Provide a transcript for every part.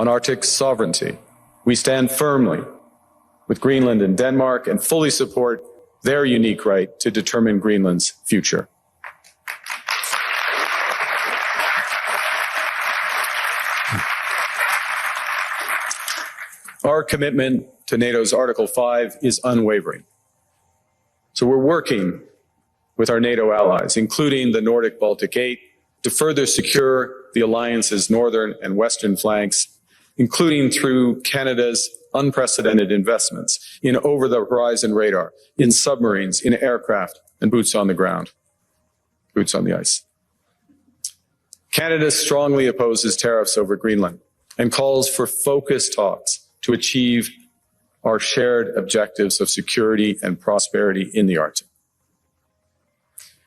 on Arctic sovereignty. We stand firmly with Greenland and Denmark and fully support their unique right to determine Greenland's future. Our commitment to NATO's Article 5 is unwavering. So we're working with our NATO allies, including the Nordic-Baltic 8, to further secure the alliance's northern and western flanks, including through Canada's unprecedented investments in over-the-horizon radar, in submarines, in aircraft, and boots on the ground, boots on the ice. Canada strongly opposes tariffs over Greenland and calls for focused talks to achieve our shared objectives of security and prosperity in the Arctic.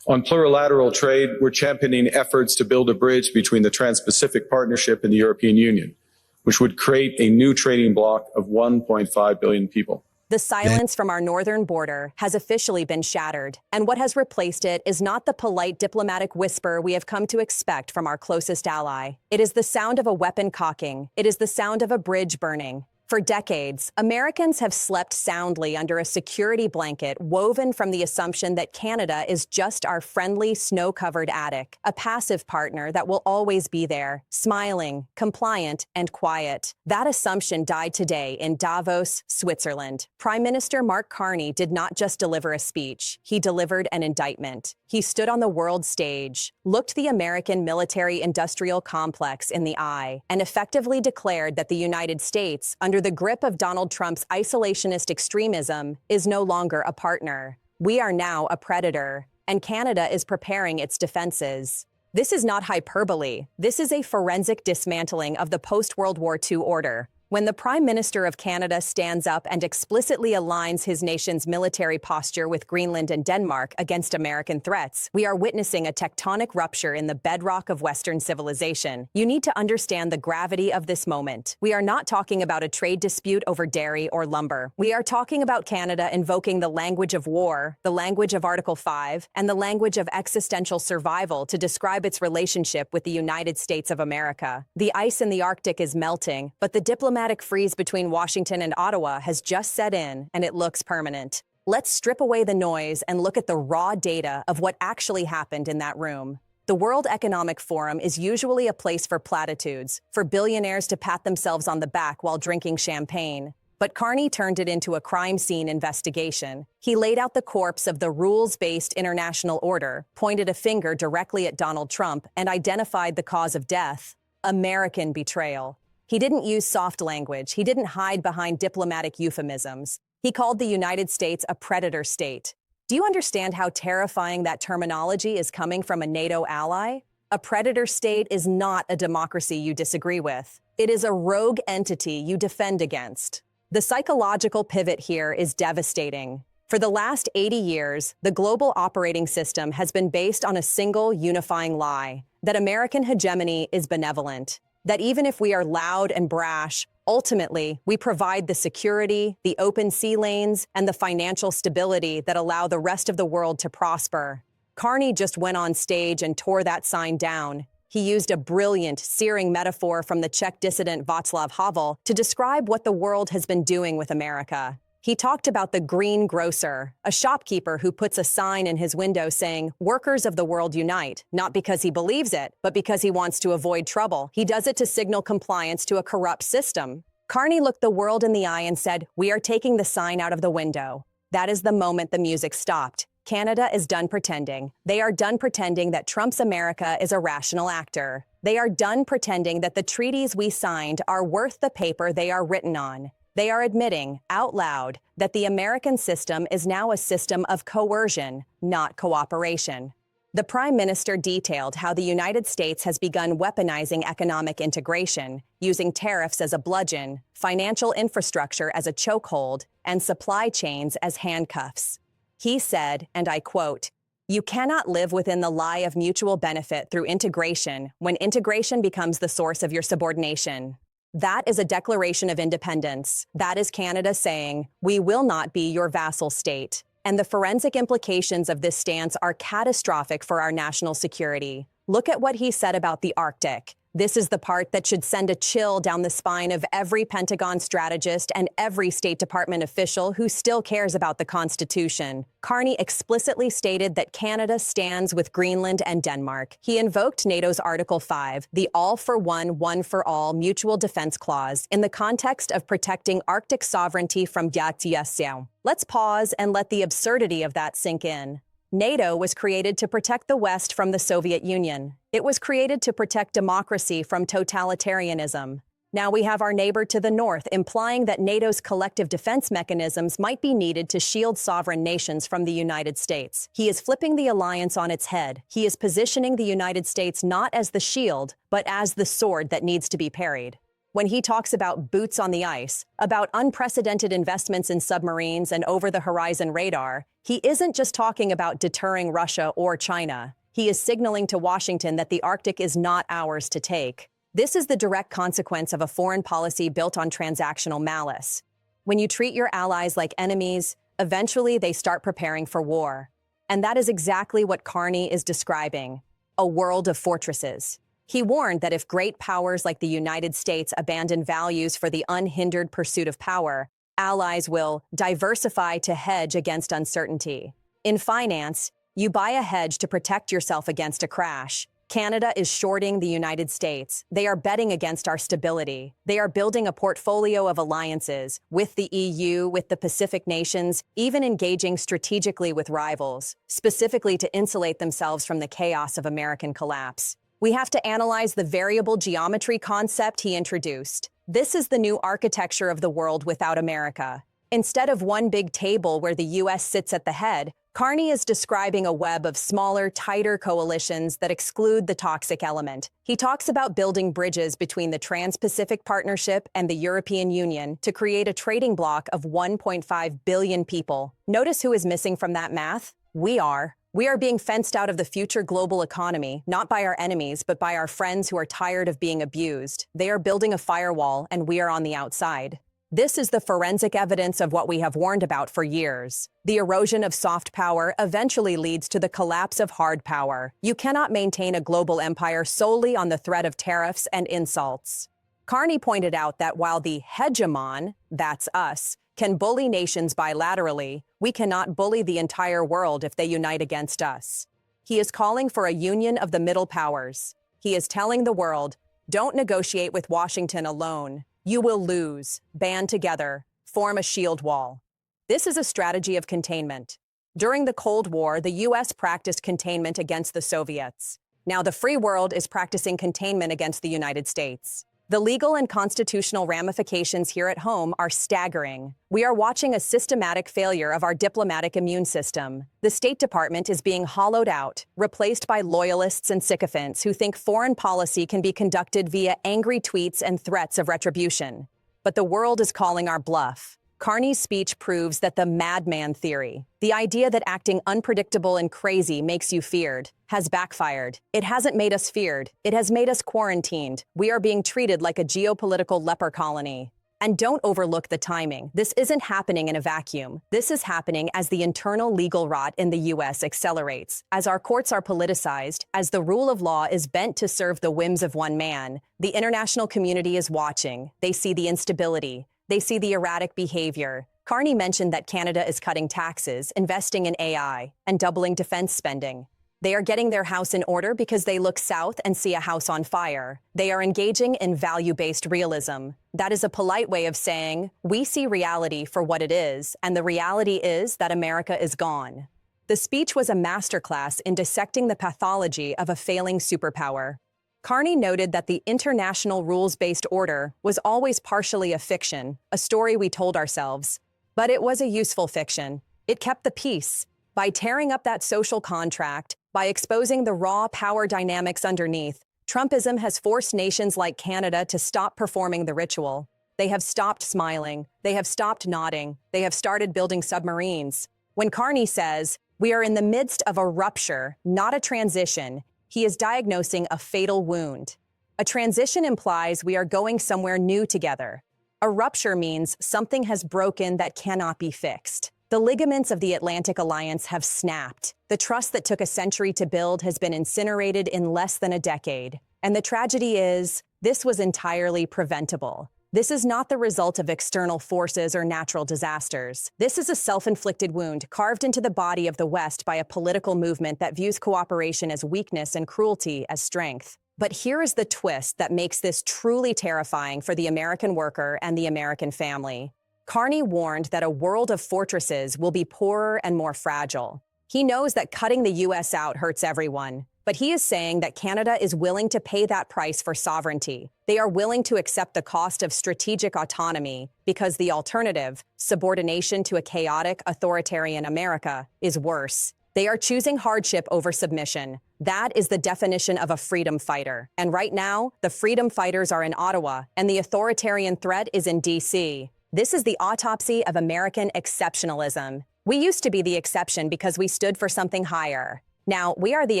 On plurilateral trade, we're championing efforts to build a bridge between the Trans-Pacific Partnership and the European Union, which would create a new trading bloc of 1.5 billion people. The silence from our northern border has officially been shattered, and what has replaced it is not the polite diplomatic whisper we have come to expect from our closest ally. It is the sound of a weapon cocking. It is the sound of a bridge burning. For decades, Americans have slept soundly under a security blanket woven from the assumption that Canada is just our friendly, snow-covered attic, a passive partner that will always be there, smiling, compliant, and quiet. That assumption died today in Davos, Switzerland. Prime Minister Mark Carney did not just deliver a speech, he delivered an indictment. He stood on the world stage, looked the American military-industrial complex in the eye, and effectively declared that the United States, under the grip of Donald Trump's isolationist extremism, is no longer a partner. We are now a predator, and Canada is preparing its defenses. This is not hyperbole. This is a forensic dismantling of the post-World War II order. When the Prime Minister of Canada stands up and explicitly aligns his nation's military posture with Greenland and Denmark against American threats, we are witnessing a tectonic rupture in the bedrock of Western civilization. You need to understand the gravity of this moment. We are not talking about a trade dispute over dairy or lumber. We are talking about Canada invoking the language of war, the language of Article 5, and the language of existential survival to describe its relationship with the United States of America. The ice in the Arctic is melting, but the diplomatic freeze between Washington and Ottawa has just set in, and it looks permanent. Let's strip away the noise and look at the raw data of what actually happened in that room. The World Economic Forum is usually a place for platitudes, for billionaires to pat themselves on the back while drinking champagne. But Carney turned it into a crime scene investigation. He laid out the corpse of the rules-based international order, pointed a finger directly at Donald Trump, and identified the cause of death: American betrayal. He didn't use soft language. He didn't hide behind diplomatic euphemisms. He called the United States a predator state. Do you understand how terrifying that terminology is coming from a NATO ally? A predator state is not a democracy you disagree with. It is a rogue entity you defend against. The psychological pivot here is devastating. For the last 80 years, the global operating system has been based on a single unifying lie: that American hegemony is benevolent. That even if we are loud and brash, ultimately, we provide the security, the open sea lanes, and the financial stability that allow the rest of the world to prosper. Carney just went on stage and tore that sign down. He used a brilliant, searing metaphor from the Czech dissident Václav Havel to describe what the world has been doing with America. He talked about the green grocer, a shopkeeper who puts a sign in his window saying, "Workers of the world unite," not because he believes it, but because he wants to avoid trouble. He does it to signal compliance to a corrupt system. Carney looked the world in the eye and said, "We are taking the sign out of the window." That is the moment the music stopped. Canada is done pretending. They are done pretending that Trump's America is a rational actor. They are done pretending that the treaties we signed are worth the paper they are written on. They are admitting, out loud, that the American system is now a system of coercion, not cooperation. The Prime Minister detailed how the United States has begun weaponizing economic integration, using tariffs as a bludgeon, financial infrastructure as a chokehold, and supply chains as handcuffs. He said, and I quote, "You cannot live within the lie of mutual benefit through integration when integration becomes the source of your subordination." That is a declaration of independence. That is Canada saying, "We will not be your vassal state." And the forensic implications of this stance are catastrophic for our national security. Look at what he said about the Arctic. This is the part that should send a chill down the spine of every Pentagon strategist and every State Department official who still cares about the Constitution. Carney explicitly stated that Canada stands with Greenland and Denmark. He invoked NATO's Article 5, the all-for-one, one-for-all mutual defense clause, in the context of protecting Arctic sovereignty from Davos. Let's pause and let the absurdity of that sink in. NATO was created to protect the West from the Soviet Union. It was created to protect democracy from totalitarianism. Now we have our neighbor to the north implying that NATO's collective defense mechanisms might be needed to shield sovereign nations from the United States. He is flipping the alliance on its head. He is positioning the United States not as the shield, but as the sword that needs to be parried. When he talks about boots on the ice, about unprecedented investments in submarines and over-the-horizon radar, he isn't just talking about deterring Russia or China. He is signaling to Washington that the Arctic is not ours to take. This is the direct consequence of a foreign policy built on transactional malice. When you treat your allies like enemies, eventually they start preparing for war. And that is exactly what Carney is describing, a world of fortresses. He warned that if great powers like the United States abandon values for the unhindered pursuit of power, allies will diversify to hedge against uncertainty. In finance, you buy a hedge to protect yourself against a crash. Canada is shorting the United States. They are betting against our stability. They are building a portfolio of alliances with the EU, with the Pacific nations, even engaging strategically with rivals, specifically to insulate themselves from the chaos of American collapse. We have to analyze the variable geometry concept he introduced. This is the new architecture of the world without America. Instead of one big table where the US sits at the head, Carney is describing a web of smaller, tighter coalitions that exclude the toxic element. He talks about building bridges between the Trans-Pacific Partnership and the European Union to create a trading bloc of 1.5 billion people. Notice who is missing from that math? We are. We are being fenced out of the future global economy, not by our enemies, but by our friends who are tired of being abused. They are building a firewall, and we are on the outside. This is the forensic evidence of what we have warned about for years. The erosion of soft power eventually leads to the collapse of hard power. You cannot maintain a global empire solely on the threat of tariffs and insults. Carney pointed out that while the hegemon, that's us, can bully nations bilaterally, we cannot bully the entire world if they unite against us. He is calling for a union of the middle powers. He is telling the world, don't negotiate with Washington alone. You will lose. Band together. Form a shield wall. This is a strategy of containment. During the Cold War, the US practiced containment against the Soviets. Now the free world is practicing containment against the United States. The legal and constitutional ramifications here at home are staggering. We are watching a systematic failure of our diplomatic immune system. The State Department is being hollowed out, replaced by loyalists and sycophants who think foreign policy can be conducted via angry tweets and threats of retribution. But the world is calling our bluff. Carney's speech proves that the madman theory, the idea that acting unpredictable and crazy makes you feared, has backfired. It hasn't made us feared. It has made us quarantined. We are being treated like a geopolitical leper colony. And don't overlook the timing. This isn't happening in a vacuum. This is happening as the internal legal rot in the US accelerates, as our courts are politicized, as the rule of law is bent to serve the whims of one man. The international community is watching. They see the instability. They see the erratic behavior. Carney mentioned that Canada is cutting taxes, investing in AI, and doubling defense spending. They are getting their house in order because they look south and see a house on fire. They are engaging in value-based realism. That is a polite way of saying, we see reality for what it is, and the reality is that America is gone. The speech was a masterclass in dissecting the pathology of a failing superpower. Carney noted that the international rules-based order was always partially a fiction, a story we told ourselves. But it was a useful fiction. It kept the peace. By tearing up that social contract, by exposing the raw power dynamics underneath, Trumpism has forced nations like Canada to stop performing the ritual. They have stopped smiling. They have stopped nodding. They have started building submarines. When Carney says, we are in the midst of a rupture, not a transition, he is diagnosing a fatal wound. A transition implies we are going somewhere new together. A rupture means something has broken that cannot be fixed. The ligaments of the Atlantic Alliance have snapped. The trust that took a century to build has been incinerated in less than a decade. And the tragedy is, this was entirely preventable. This is not the result of external forces or natural disasters. This is a self-inflicted wound carved into the body of the West by a political movement that views cooperation as weakness and cruelty as strength. But here is the twist that makes this truly terrifying for the American worker and the American family. Carney warned that a world of fortresses will be poorer and more fragile. He knows that cutting the US out hurts everyone, but he is saying that Canada is willing to pay that price for sovereignty. They are willing to accept the cost of strategic autonomy because the alternative, subordination to a chaotic, authoritarian America, is worse. They are choosing hardship over submission. That is the definition of a freedom fighter. And right now, the freedom fighters are in Ottawa, and the authoritarian threat is in DC. This is the autopsy of American exceptionalism. We used to be the exception because we stood for something higher. Now, we are the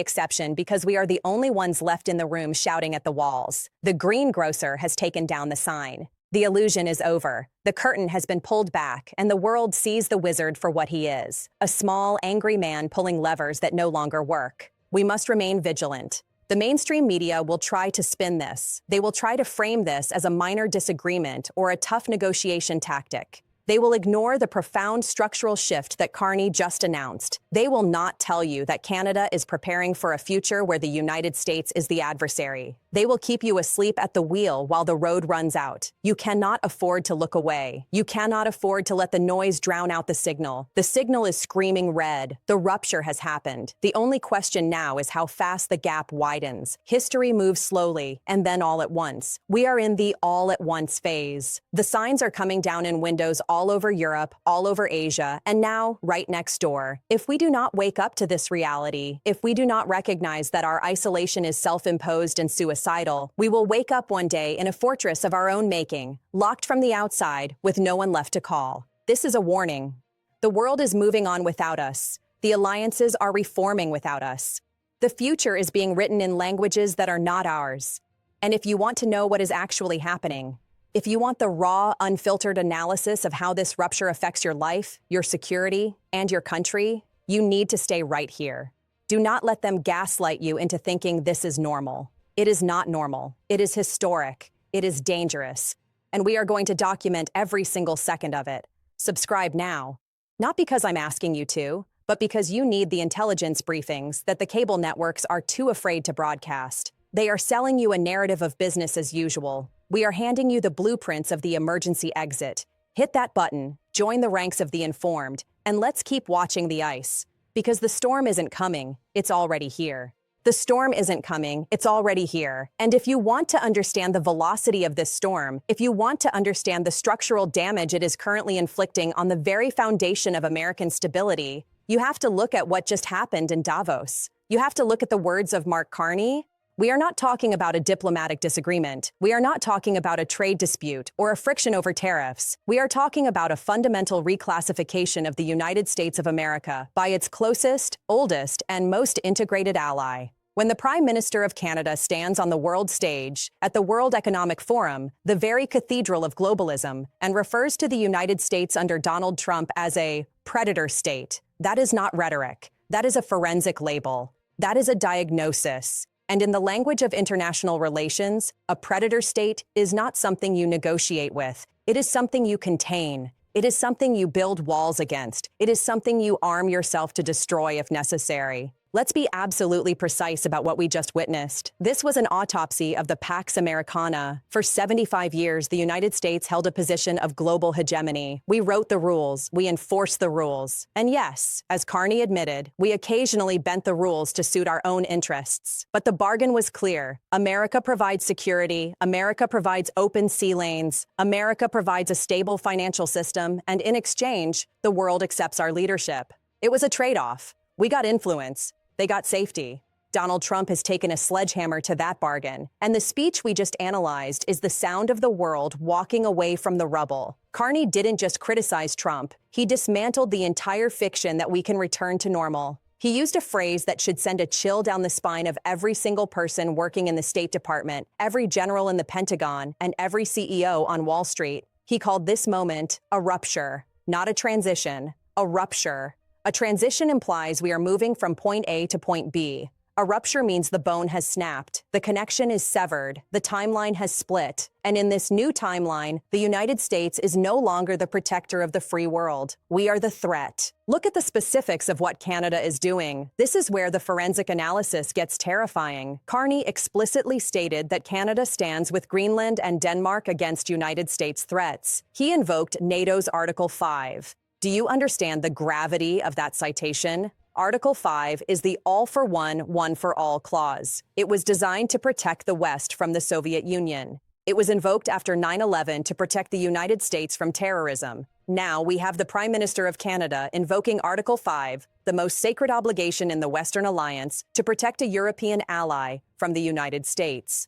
exception because we are the only ones left in the room shouting at the walls. The greengrocer has taken down the sign. The illusion is over. The curtain has been pulled back, and the world sees the wizard for what he is, a small, angry man pulling levers that no longer work. We must remain vigilant. The mainstream media will try to spin this. They will try to frame this as a minor disagreement or a tough negotiation tactic. They will ignore the profound structural shift that Carney just announced. They will not tell you that Canada is preparing for a future where the United States is the adversary. They will keep you asleep at the wheel while the road runs out. You cannot afford to look away. You cannot afford to let the noise drown out the signal. The signal is screaming red. The rupture has happened. The only question now is how fast the gap widens. History moves slowly, and then all at once. We are in the all-at-once phase. The signs are coming down in windows all over Europe, all over Asia, and now right next door. If we do not wake up to this reality, if we do not recognize that our isolation is self-imposed and suicidal, we will wake up one day in a fortress of our own making, locked from the outside, with no one left to call. This is a warning. The world is moving on without us. The alliances are reforming without us. The future is being written in languages that are not ours. And if you want to know what is actually happening, if you want the raw, unfiltered analysis of how this rupture affects your life, your security, and your country, you need to stay right here. Do not let them gaslight you into thinking this is normal. It is not normal. It is historic. It is dangerous. And we are going to document every single second of it. Subscribe now. Not because I'm asking you to, but because you need the intelligence briefings that the cable networks are too afraid to broadcast. They are selling you a narrative of business as usual. We are handing you the blueprints of the emergency exit. Hit that button, join the ranks of the informed, and let's keep watching the ice. Because the storm isn't coming, it's already here. The storm isn't coming, it's already here. And if you want to understand the velocity of this storm, if you want to understand the structural damage it is currently inflicting on the very foundation of American stability, you have to look at what just happened in Davos. You have to look at the words of Mark Carney. We are not talking about a diplomatic disagreement. We are not talking about a trade dispute or a friction over tariffs. We are talking about a fundamental reclassification of the United States of America by its closest, oldest, and most integrated ally. When the Prime Minister of Canada stands on the world stage at the World Economic Forum, the very cathedral of globalism, and refers to the United States under Donald Trump as a predator state, that is not rhetoric. That is a forensic label. That is a diagnosis. And in the language of international relations, a predator state is not something you negotiate with. It is something you contain. It is something you build walls against. It is something you arm yourself to destroy if necessary. Let's be absolutely precise about what we just witnessed. This was an autopsy of the Pax Americana. For 75 years, the United States held a position of global hegemony. We wrote the rules. We enforced the rules. And yes, as Carney admitted, we occasionally bent the rules to suit our own interests. But the bargain was clear. America provides security. America provides open sea lanes. America provides a stable financial system. And in exchange, the world accepts our leadership. It was a trade-off. We got influence. They got safety. Donald Trump has taken a sledgehammer to that bargain, and the speech we just analyzed is the sound of the world walking away from the rubble. Carney didn't just criticize Trump, he dismantled the entire fiction that we can return to normal. He used a phrase that should send a chill down the spine of every single person working in the State Department, every general in the Pentagon, and every CEO on Wall Street. He called this moment a rupture, not a transition, a rupture. A transition implies we are moving from point A to point B. A rupture means the bone has snapped, the connection is severed, the timeline has split, and in this new timeline, the United States is no longer the protector of the free world. We are the threat. Look at the specifics of what Canada is doing. This is where the forensic analysis gets terrifying. Carney explicitly stated that Canada stands with Greenland and Denmark against United States threats. He invoked NATO's Article 5. Do you understand the gravity of that citation? Article 5 is the all-for-one, one-for-all clause. It was designed to protect the West from the Soviet Union. It was invoked after 9/11 to protect the United States from terrorism. Now we have the Prime Minister of Canada invoking Article 5, the most sacred obligation in the Western Alliance, to protect a European ally from the United States.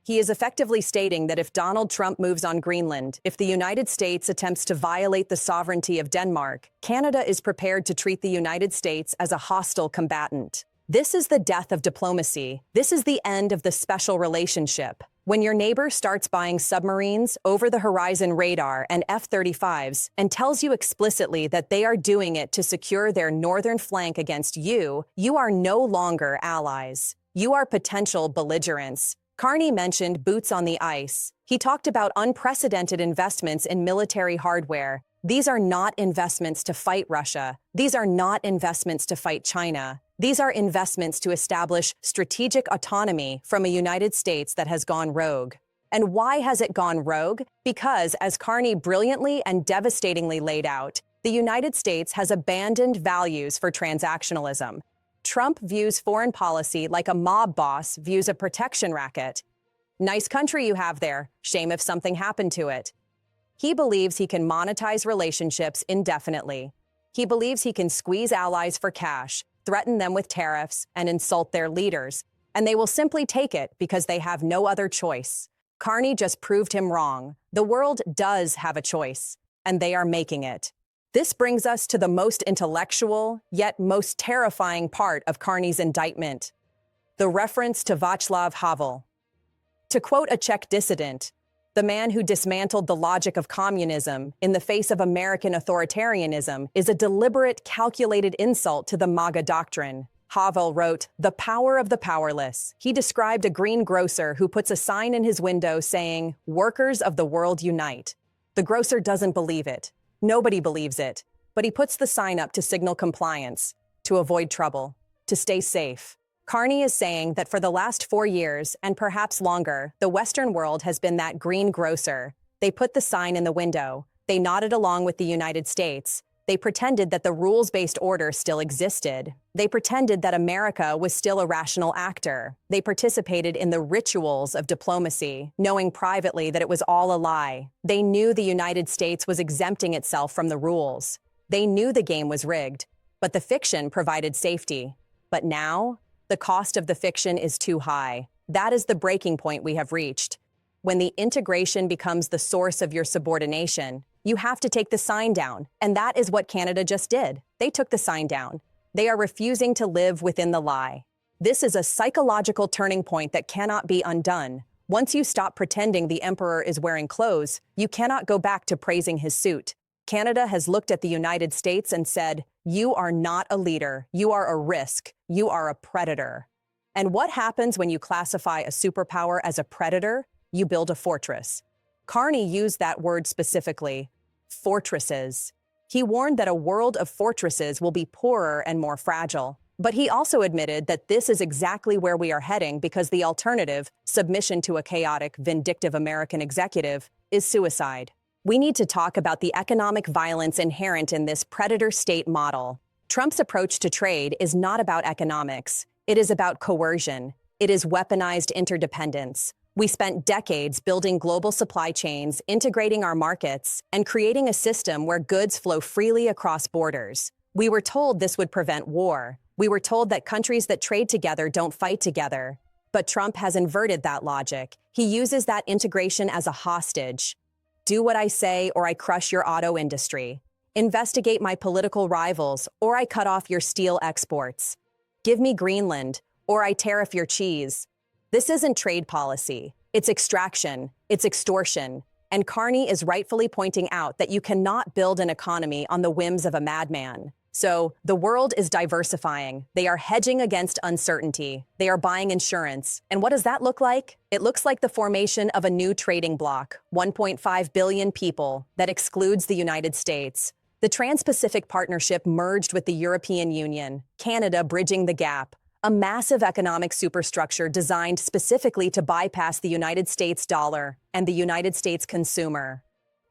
He is effectively stating that if Donald Trump moves on Greenland, if the United States attempts to violate the sovereignty of Denmark, Canada is prepared to treat the United States as a hostile combatant. This is the death of diplomacy. This is the end of the special relationship. When your neighbor starts buying submarines, over-the-horizon radar, and F-35s, and tells you explicitly that they are doing it to secure their northern flank against you, you are no longer allies. You are potential belligerents. Carney mentioned boots on the ice. He talked about unprecedented investments in military hardware. These are not investments to fight Russia. These are not investments to fight China. These are investments to establish strategic autonomy from a United States that has gone rogue. And why has it gone rogue? Because, as Carney brilliantly and devastatingly laid out, the United States has abandoned values for transactionalism. Trump views foreign policy like a mob boss views a protection racket. Nice country you have there. Shame if something happened to it. He believes he can monetize relationships indefinitely. He believes he can squeeze allies for cash, threaten them with tariffs, and insult their leaders, and they will simply take it because they have no other choice. Carney just proved him wrong. The world does have a choice, and they are making it. This brings us to the most intellectual, yet most terrifying part of Carney's indictment, the reference to Václav Havel. To quote a Czech dissident, the man who dismantled the logic of communism in the face of American authoritarianism is a deliberate, calculated insult to the MAGA doctrine. Havel wrote, "The power of the powerless." He described a greengrocer who puts a sign in his window saying, "Workers of the world unite." The grocer doesn't believe it. Nobody believes it, but he puts the sign up to signal compliance, to avoid trouble, to stay safe. Carney is saying that for the last 4 years, and perhaps longer, the Western world has been that greengrocer. They put the sign in the window. They nodded along with the United States. They pretended that the rules-based order still existed. They pretended that America was still a rational actor. They participated in the rituals of diplomacy, knowing privately that it was all a lie. They knew the United States was exempting itself from the rules. They knew the game was rigged, but the fiction provided safety. But now, the cost of the fiction is too high. That is the breaking point we have reached. When the integration becomes the source of your subordination, you have to take the sign down, and that is what Canada just did. They took the sign down. They are refusing to live within the lie. This is a psychological turning point that cannot be undone. Once you stop pretending the emperor is wearing clothes, you cannot go back to praising his suit. Canada has looked at the United States and said, "You are not a leader. You are a risk. You are a predator." And what happens when you classify a superpower as a predator? You build a fortress. Carney used that word specifically, fortresses. He warned that a world of fortresses will be poorer and more fragile. But he also admitted that this is exactly where we are heading because the alternative, submission to a chaotic, vindictive American executive, is suicide. We need to talk about the economic violence inherent in this predator state model. Trump's approach to trade is not about economics. It is about coercion. It is weaponized interdependence. We spent decades building global supply chains, integrating our markets, and creating a system where goods flow freely across borders. We were told this would prevent war. We were told that countries that trade together don't fight together. But Trump has inverted that logic. He uses that integration as a hostage. Do what I say or I crush your auto industry. Investigate my political rivals or I cut off your steel exports. Give me Greenland or I tariff your cheese. This isn't trade policy. It's extraction. It's extortion. And Carney is rightfully pointing out that you cannot build an economy on the whims of a madman. So the world is diversifying. They are hedging against uncertainty. They are buying insurance. And what does that look like? It looks like the formation of a new trading bloc, 1.5 billion people, that excludes the United States. The Trans-Pacific Partnership merged with the European Union, Canada bridging the gap, a massive economic superstructure designed specifically to bypass the United States dollar and the United States consumer.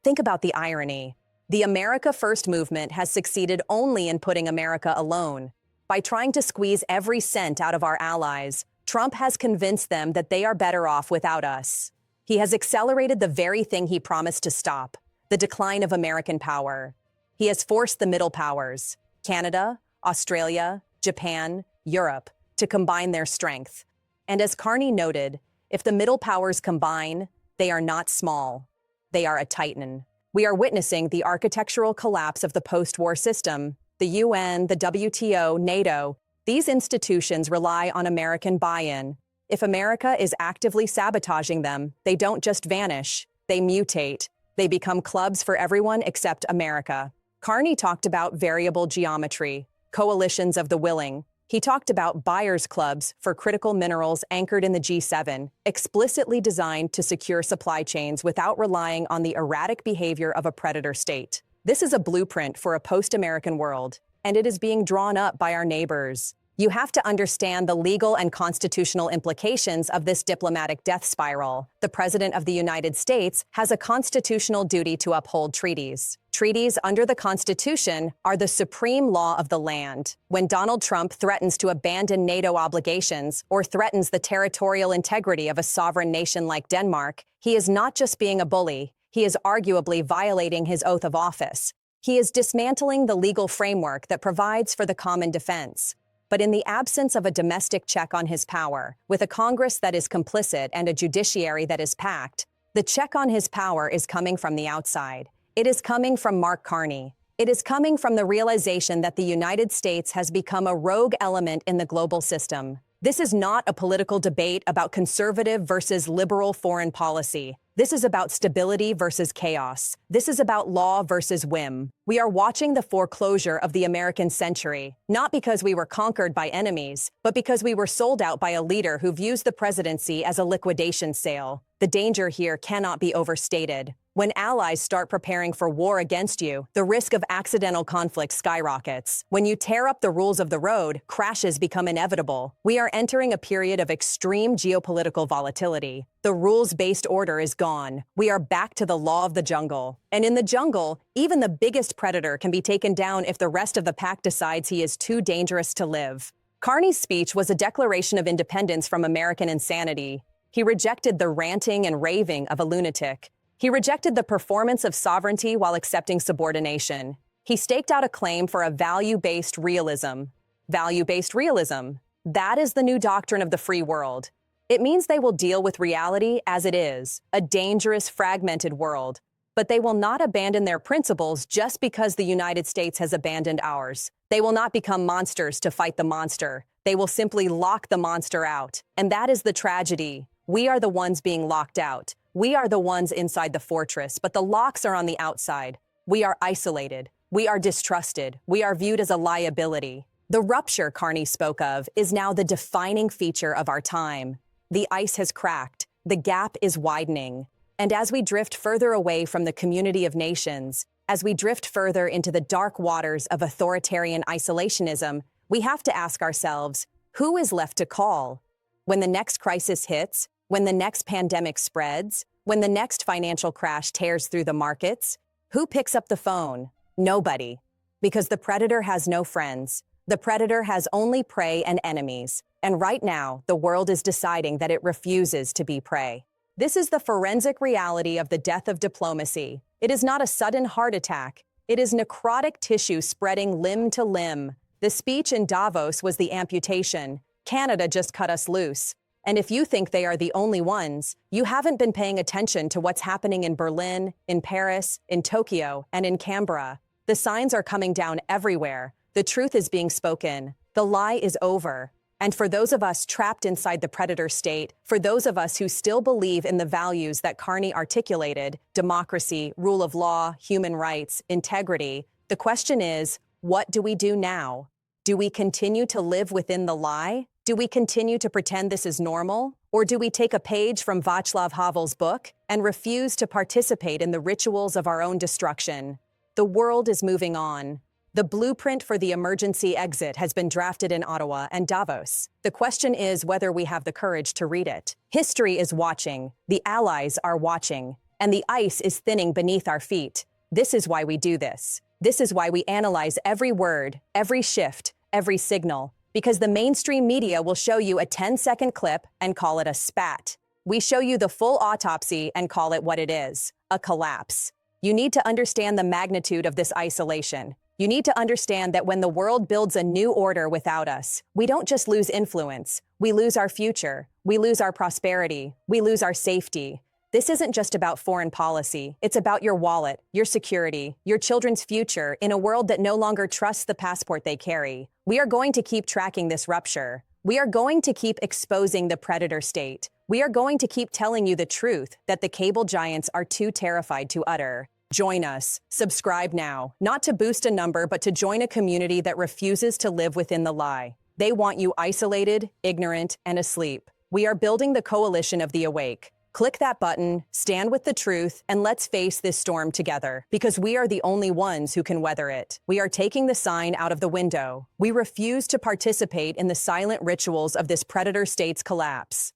Think about the irony. The America First movement has succeeded only in putting America alone. By trying to squeeze every cent out of our allies, Trump has convinced them that they are better off without us. He has accelerated the very thing he promised to stop, the decline of American power. He has forced the middle powers, Canada, Australia, Japan, Europe, to combine their strength. And as Carney noted, if the middle powers combine, they are not small. They are a titan. We are witnessing the architectural collapse of the post-war system. The UN, the WTO, NATO, these institutions rely on American buy-in. If America is actively sabotaging them, they don't just vanish, they mutate. They become clubs for everyone except America. Carney talked about variable geometry, coalitions of the willing. He talked about buyers' clubs for critical minerals anchored in the G7, explicitly designed to secure supply chains without relying on the erratic behavior of a predator state. This is a blueprint for a post-American world, and it is being drawn up by our neighbors. You have to understand the legal and constitutional implications of this diplomatic death spiral. The President of the United States has a constitutional duty to uphold treaties. Treaties under the Constitution are the supreme law of the land. When Donald Trump threatens to abandon NATO obligations or threatens the territorial integrity of a sovereign nation like Denmark, he is not just being a bully, he is arguably violating his oath of office. He is dismantling the legal framework that provides for the common defense. But in the absence of a domestic check on his power, with a Congress that is complicit and a judiciary that is packed, the check on his power is coming from the outside. It is coming from Mark Carney. It is coming from the realization that the United States has become a rogue element in the global system. This is not a political debate about conservative versus liberal foreign policy. This is about stability versus chaos. This is about law versus whim. We are watching the foreclosure of the American century, not because we were conquered by enemies, but because we were sold out by a leader who views the presidency as a liquidation sale. The danger here cannot be overstated. When allies start preparing for war against you, the risk of accidental conflict skyrockets. When you tear up the rules of the road, crashes become inevitable. We are entering a period of extreme geopolitical volatility. The rules-based order is gone. We are back to the law of the jungle. And in the jungle, even the biggest predator can be taken down if the rest of the pack decides he is too dangerous to live. Carney's speech was a declaration of independence from American insanity. He rejected the ranting and raving of a lunatic. He rejected the performance of sovereignty while accepting subordination. He staked out a claim for a value-based realism. Value-based realism. That is the new doctrine of the free world. It means they will deal with reality as it is, a dangerous, fragmented world. But they will not abandon their principles just because the United States has abandoned ours. They will not become monsters to fight the monster. They will simply lock the monster out. And that is the tragedy. We are the ones being locked out. We are the ones inside the fortress, but the locks are on the outside. We are isolated. We are distrusted. We are viewed as a liability. The rupture Carney spoke of is now the defining feature of our time. The ice has cracked. The gap is widening. And as we drift further away from the community of nations, as we drift further into the dark waters of authoritarian isolationism, we have to ask ourselves, who is left to call? When the next crisis hits, when the next pandemic spreads, when the next financial crash tears through the markets, who picks up the phone? Nobody. Because the predator has no friends. The predator has only prey and enemies. And right now, the world is deciding that it refuses to be prey. This is the forensic reality of the death of diplomacy. It is not a sudden heart attack. It is necrotic tissue spreading limb to limb. The speech in Davos was the amputation. Canada just cut us loose. And if you think they are the only ones, you haven't been paying attention to what's happening in Berlin, in Paris, in Tokyo, and in Canberra. The signs are coming down everywhere. The truth is being spoken. The lie is over. And for those of us trapped inside the predator state, for those of us who still believe in the values that Carney articulated, democracy, rule of law, human rights, integrity, the question is, What do we do now? Do we continue to live within the lie? Do we continue to pretend this is normal? Or do we take a page from Václav Havel's book and refuse to participate in the rituals of our own destruction? The world is moving on. The blueprint for the emergency exit has been drafted in Ottawa and Davos. The question is whether we have the courage to read it. History is watching, the allies are watching, and the ice is thinning beneath our feet. This is why we do this. This is why we analyze every word, every shift, every signal, because the mainstream media will show you a 10-second clip and call it a spat. We show you the full autopsy and call it what it is, a collapse. You need to understand the magnitude of this isolation. You need to understand that when the world builds a new order without us, we don't just lose influence, we lose our future, we lose our prosperity, we lose our safety. This isn't just about foreign policy, it's about your wallet, your security, your children's future in a world that no longer trusts the passport they carry. We are going to keep tracking this rupture. We are going to keep exposing the predator state. We are going to keep telling you the truth that the cable giants are too terrified to utter. Join us. Subscribe now, not to boost a number, but to join a community that refuses to live within the lie. They want you isolated, ignorant, and asleep. We are building the coalition of the awake. Click that button, stand with the truth, and let's face this storm together, because we are the only ones who can weather it. We are taking the sign out of the window. We refuse to participate in the silent rituals of this predator state's collapse.